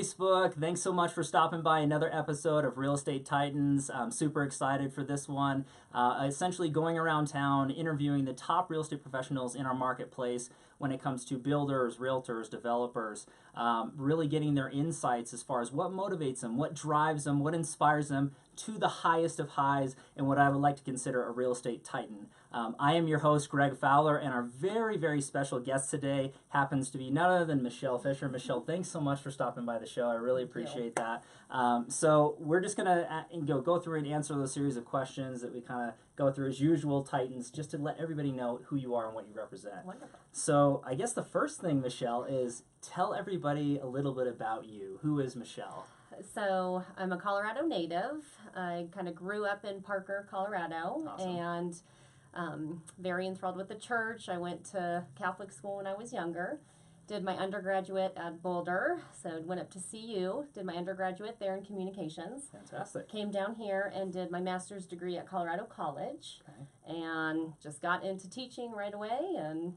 Facebook. Thanks so much for stopping by another episode of Real Estate Titans. I'm super excited for this one. Essentially going around town, interviewing the top real estate professionals in our marketplace when it comes to builders, realtors, developers, really getting their insights as far as what motivates them, what drives them, what inspires them to the highest of highs, and what I would like to consider a real estate titan. I am your host, Greg Fowler, and our very, very special guest today happens to be none other than Michelle Fisher. Michelle, thanks so much for stopping by the show. I really appreciate that. So we're just going to go through and answer those series of questions that we kind of go through as usual, Titans, just to let everybody know who you are and what you represent. Wonderful. So I guess the first thing, Michelle, is tell everybody a little bit about you. Who is Michelle? So I'm a Colorado native. I kind of grew up in Parker, Colorado, Awesome. and very enthralled with the church. I went to Catholic school when I was younger. Did my undergraduate at Boulder, so went up to CU, did my undergraduate there in communications. Fantastic. Came down here and did my master's degree at Colorado College, and just got into teaching right away, and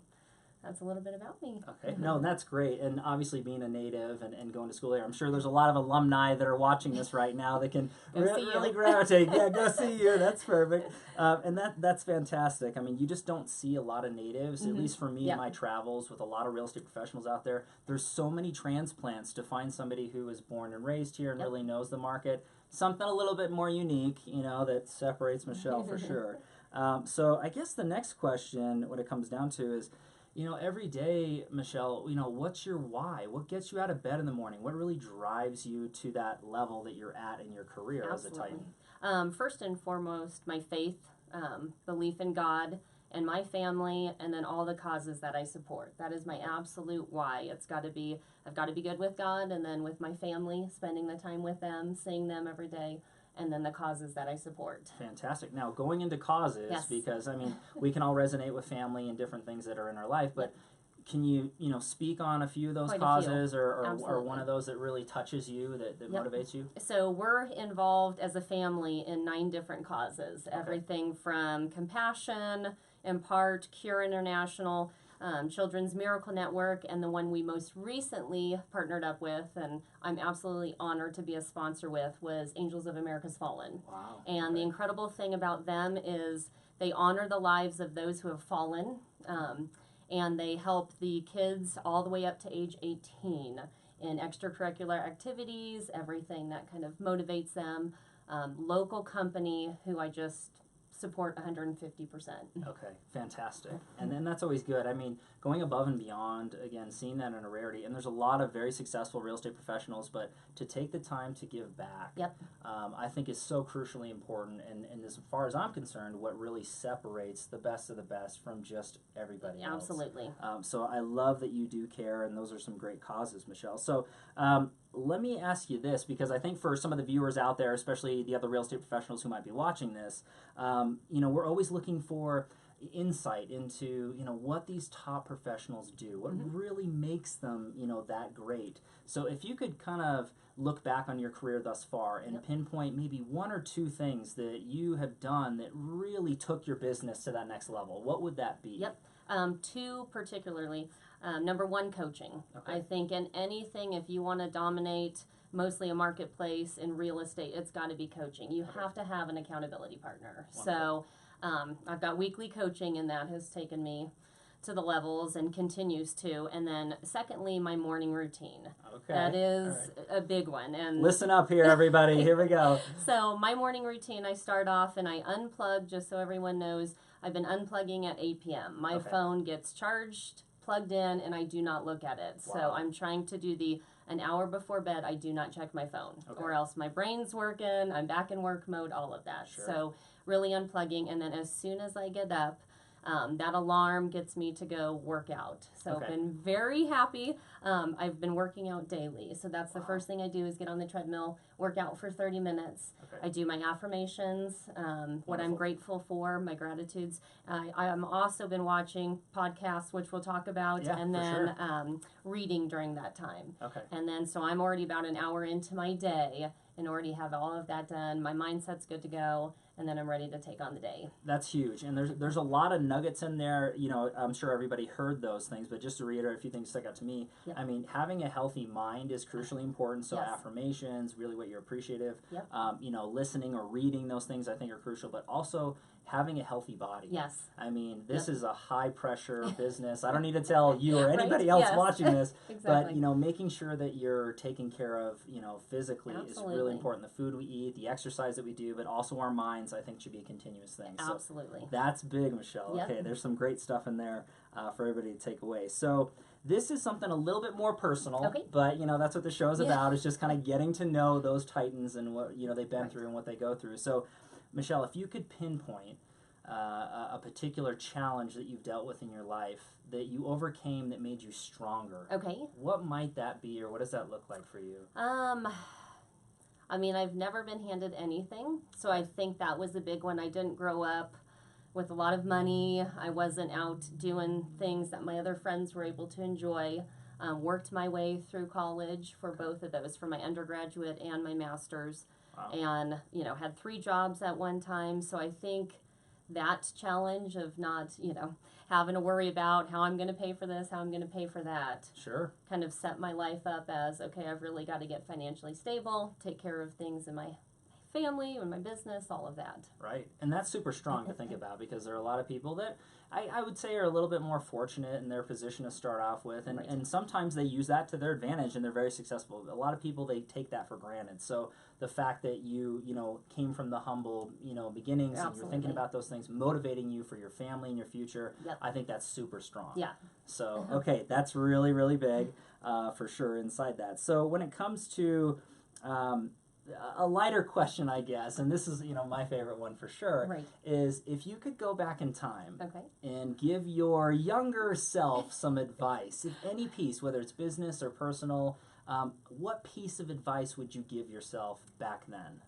that's a little bit about me. Okay, no, that's great. And obviously being a native and going to school there, I'm sure there's a lot of alumni that are watching this right now that can really gravitate. Yeah, go see you. That's perfect. And that's fantastic. I mean, you just don't see a lot of natives, at least for me in my travels with a lot of real estate professionals out there. There's so many transplants to find somebody who was born and raised here and really knows the market. Something a little bit more unique, that separates Michelle for sure. So I guess the next question, what it comes down to is, every day, Michelle, what's your why? What gets you out of bed in the morning? What really drives you to that level that you're at in your career as a Titan? First and foremost, my faith, belief in God and my family, and then all the causes that I support. That is my absolute why. I've got to be good with God, and then with my family, spending the time with them, seeing them every day, and then the causes that I support. Fantastic. Now, going into causes, because, we can all resonate with family and different things that are in our life, but can you, speak on a few of those causes or one of those that really touches you, that motivates you? So we're involved as a family in 9 different causes. Everything from Compassion, Impart, Cure International, Children's Miracle Network, and the one we most recently partnered up with, and I'm absolutely honored to be a sponsor with, was Angels of America's Fallen. Wow. And the incredible thing about them is they honor the lives of those who have fallen, and they help the kids all the way up to age 18 in extracurricular activities, everything that kind of motivates them. Local company who I just support 150%. Okay, fantastic. And then that's always good. Going above and beyond, again, seeing that in a rarity, and there's a lot of very successful real estate professionals, but to take the time to give back, I think is so crucially important, and as far as I'm concerned, what really separates the best of the best from just everybody else. Absolutely. So I love that you do care, and those are some great causes, Michelle. So let me ask you this, because I think for some of the viewers out there, especially the other real estate professionals who might be watching this, we're always looking for insight into, what these top professionals do, what really makes them, that great. So if you could kind of look back on your career thus far and pinpoint maybe 1 or 2 things that you have done that really took your business to that next level, what would that be? 2 particularly. Number 1, coaching. I think in anything, if you want to dominate mostly a marketplace in real estate, it's got to be coaching. You have to have an accountability partner. Wonderful. So I've got weekly coaching, and that has taken me to the levels and continues to. And then secondly, my morning routine. Okay. That is a big one. And listen up here, everybody. Here we go. So my morning routine, I start off and I unplug, just so everyone knows, I've been unplugging at 8 p.m. My phone gets charged, plugged in, and I do not look at it. Wow. So I'm trying to an hour before bed, I do not check my phone, or else my brain's working, I'm back in work mode, all of that. Sure. So really unplugging, and then as soon as I get up, that alarm gets me to go work out. So I've been very happy. I've been working out daily. So that's the first thing I do is get on the treadmill, work out for 30 minutes. I do my affirmations, what I'm grateful for, my gratitudes. I've also been watching podcasts, which we'll talk about, and then reading during that time. And then so I'm already about an hour into my day and already have all of that done. My mindset's good to go. and then I'm ready to take on the day. That's huge, and there's a lot of nuggets in there. You know, I'm sure everybody heard those things, but just to reiterate a few things stuck out to me. Yep. I mean, having a healthy mind is crucially important. So Yes. affirmations, really what you're appreciative. Yep. You know, listening or reading those things I think are crucial, but also having a healthy body. Yes. I mean, this Yep. is a high pressure business. I don't need to tell you or Right? anybody else Yes. watching this, Exactly. but you know, making sure that you're taken care of, you know, physically is Absolutely. really important. The food we eat, the exercise that we do, but also our minds, I think, should be a continuous thing. So Absolutely. that's big, Michelle. Yep. Okay, there's some great stuff in there for everybody to take away. So this is something a little bit more personal, Okay. but you know that's what the show's Yeah. about. Is just kind of getting to know those Titans and what you know they've been Right. through and what they go through. So, Michelle, if you could pinpoint a particular challenge that you've dealt with in your life that you overcame that made you stronger, Okay. what might that be, or what does that look like for you? I mean, I've never been handed anything, so I think that was a big one. I didn't grow up with a lot of money. I wasn't out doing things that my other friends were able to enjoy. Worked my way through college for both of those, for my undergraduate and my master's. Wow. And, you know, had 3 jobs at one time. So I think that challenge of not, you know, having to worry about how I'm going to pay for this, how I'm going to pay for that, Sure. kind of set my life up as, okay, I've really got to get financially stable, take care of things in my family and my business, all of that. Right. And that's super strong to think about because there are a lot of people that I would say are a little bit more fortunate in their position to start off with. And, Right. and sometimes they use that to their advantage and they're very successful. A lot of people, they take that for granted. So the fact that you know, came from the humble, you know, beginnings and you're Absolutely. thinking about those things, motivating you for your family and your future, Yep. I think that's super strong. Yeah. So, okay, that's really, really big for sure inside that. So when it comes to a lighter question, I guess, and this is, you know, my favorite one for sure, Right. is if you could go back in time Okay. and give your younger self some advice, if any piece, whether it's business or personal, what piece of advice would you give yourself back then?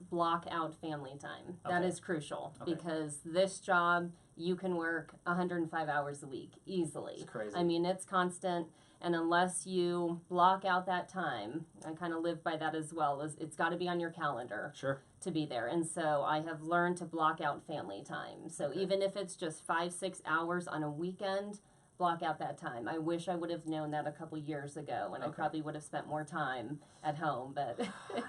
Block out family time. That Okay. is crucial Okay. because this job, you can work 105 hours a week easily. It's crazy. I mean, it's constant. And unless you block out that time, I kind of live by that as well, is it's got to be on your calendar Sure. to be there. And so I have learned to block out family time. So Okay. even if it's just 5-6 hours on a weekend, block out that time. I wish I would have known that a couple years ago, and I Okay. probably would have spent more time at home. But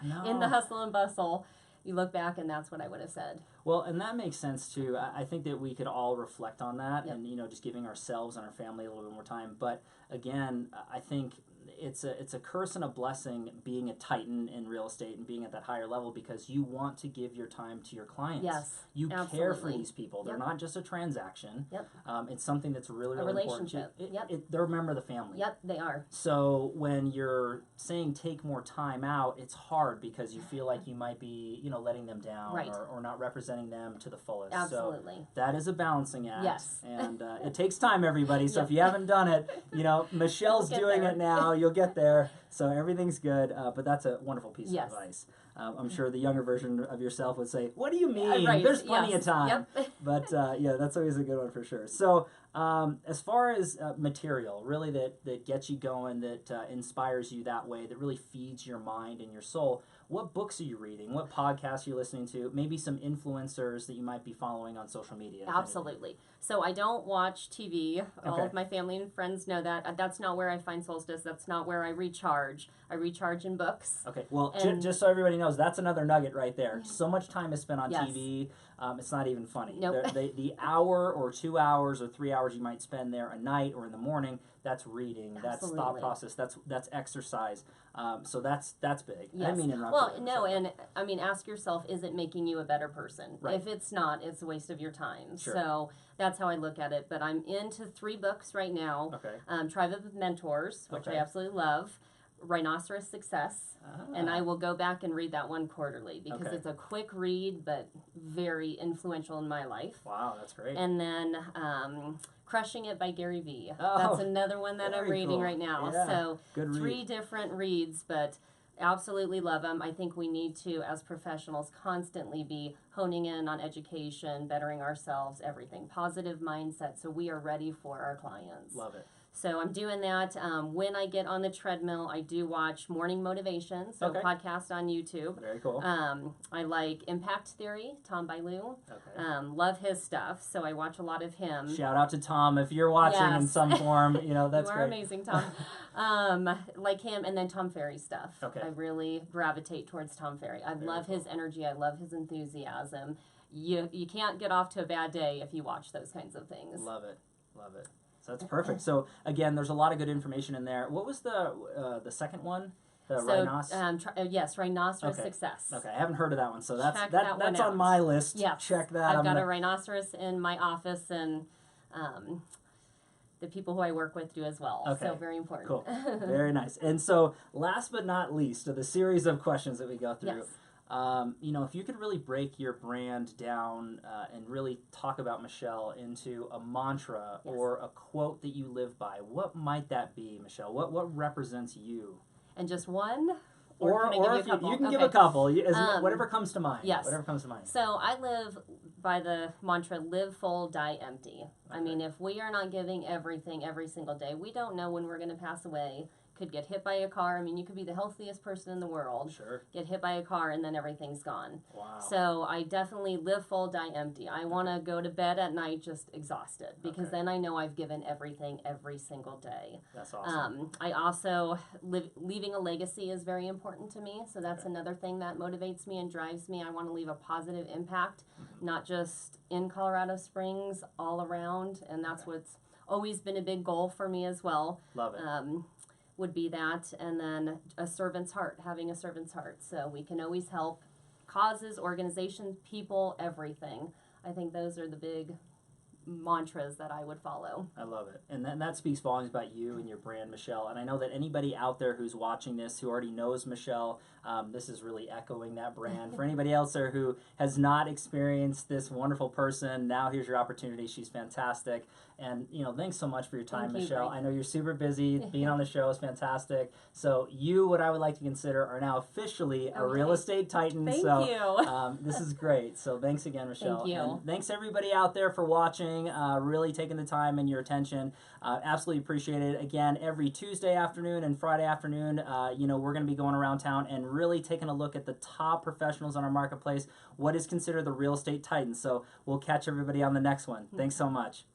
No. in the hustle and bustle, you look back and that's what I would have said. Well, and that makes sense too. I think that we could all reflect on that Yep. and, you know, just giving ourselves and our family a little bit more time. But again, I think it's a curse and a blessing being a titan in real estate and being at that higher level because you want to give your time to your clients. Yes, You care for absolutely. these people. They're Yep. not just a transaction. Yep. It's something that's really, A really important. relationship. Yep. They're a member of the family. Yep, they are. So when you're saying take more time out, it's hard because you feel like you might be, you know, letting them down Right. or not representing them to the fullest. Absolutely. So that is a balancing act. Yes. And it takes time, everybody. So Yep. if you haven't done it, you know, Michelle's We'll get doing there. it now. You'll get there. So everything's good. But that's a wonderful piece Yes. of advice. I'm sure the younger version of yourself would say, "What do you mean? Right, There's plenty yes. of time." Yep. But yeah, that's always a good one for sure. So as far as material, really that gets you going, that inspires you that way, that really feeds your mind and your soul, what books are you reading? What podcasts are you listening to? Maybe some influencers that you might be following on social media. if Absolutely. So I don't watch TV. All Okay. of my family and friends know that. That's not where I find solstice. That's not where I recharge. I recharge in books. any. Okay, well, And- just so everybody knows, that's another nugget right there. So much time is spent on Yes. TV. It's not even funny. Nope. The hour or 2 hours or 3 hours you might spend there a night or in the morning, that's reading, that's thought Absolutely. process, that's exercise. So that's big. I Yes. didn't mean to interrupt Well, you. no, and I mean, ask yourself, is it making you a better person? Right. If it's not, it's a waste of your time. Sure. So that's how I look at it. But I'm into 3 books right now. Okay. Tribe of Mentors, which Okay. I absolutely love. Rhinoceros Success. And I will go back and read that one quarterly because Okay. it's a quick read, but very influential in my life. Wow, that's great. And then Crushing It by Gary Vee. Oh, That's another one that I'm very reading cool. right now. Yeah, So good 3 read. different reads, but absolutely love them. I think we need to, as professionals, constantly be honing in on education, bettering ourselves, everything. Positive mindset so we are ready for our clients. Love it. So I'm doing that. When I get on the treadmill, I do watch Morning Motivation, so podcast on YouTube. Very cool. I like Impact Theory, Tom Bailou. Okay. Love his stuff, so I watch a lot of him. Shout out to Tom if you're watching in some form. That's you are great. Amazing, Tom. Like him, and then Tom Ferry stuff. Okay. I really gravitate towards Tom Ferry. I love his energy. I love his enthusiasm. You can't get off to a bad day if you watch those kinds of things. Love it. Love it. So that's perfect. So again, there's a lot of good information in there. What was the second one? Yes, Rhinoceros Success. Okay, I haven't heard of that one, so that's that's on my list. Yes. Check that. I've got a rhinoceros in my office, and the people who I work with do as well. Okay. So very important. Cool. Very nice. And so last but not least of the series of questions that we go through, if you could really break your brand down and really talk about Michelle into a mantra or a quote that you live by, what might that be, Michelle? What represents you? And just one? Or if you can give a couple, whatever comes to mind. Yes. Whatever comes to mind. So I live by the mantra, live full, die empty. I mean, if we are not giving everything every single day, we don't know when we're going to pass away. Could get hit by a car. I mean, you could be the healthiest person in the world. Sure. Get hit by a car and then everything's gone. Wow. So I definitely live full, die empty. I want to go to bed at night just exhausted because then I know I've given everything every single day. That's awesome. I also, leaving a legacy is very important to me. So that's another thing that motivates me and drives me. I want to leave a positive impact, not just in Colorado Springs, all around. And that's what's always been a big goal for me as well. Love it. Would be that, and then a servant's heart, having a servant's heart. So we can always help causes, organizations, people, everything. I think those are the big mantras that I would follow. I love it. And that speaks volumes about you and your brand, Michelle. And I know that anybody out there who's watching this who already knows Michelle, this is really echoing that brand. For anybody else there who has not experienced this wonderful person, now here's your opportunity. She's fantastic. And, thanks so much for your time, Michelle. I know you're super busy. Being on the show is fantastic. So what I would like to consider are now officially a real estate titan. Thank you. This is great. So thanks again, Michelle. Thank you. And thanks everybody out there for watching, really taking the time and your attention. Absolutely appreciate it. Again, every Tuesday afternoon and Friday afternoon, we're going to be going around town and really taking a look at the top professionals on our marketplace, what is considered the real estate titan. So we'll catch everybody on the next one. Thanks so much.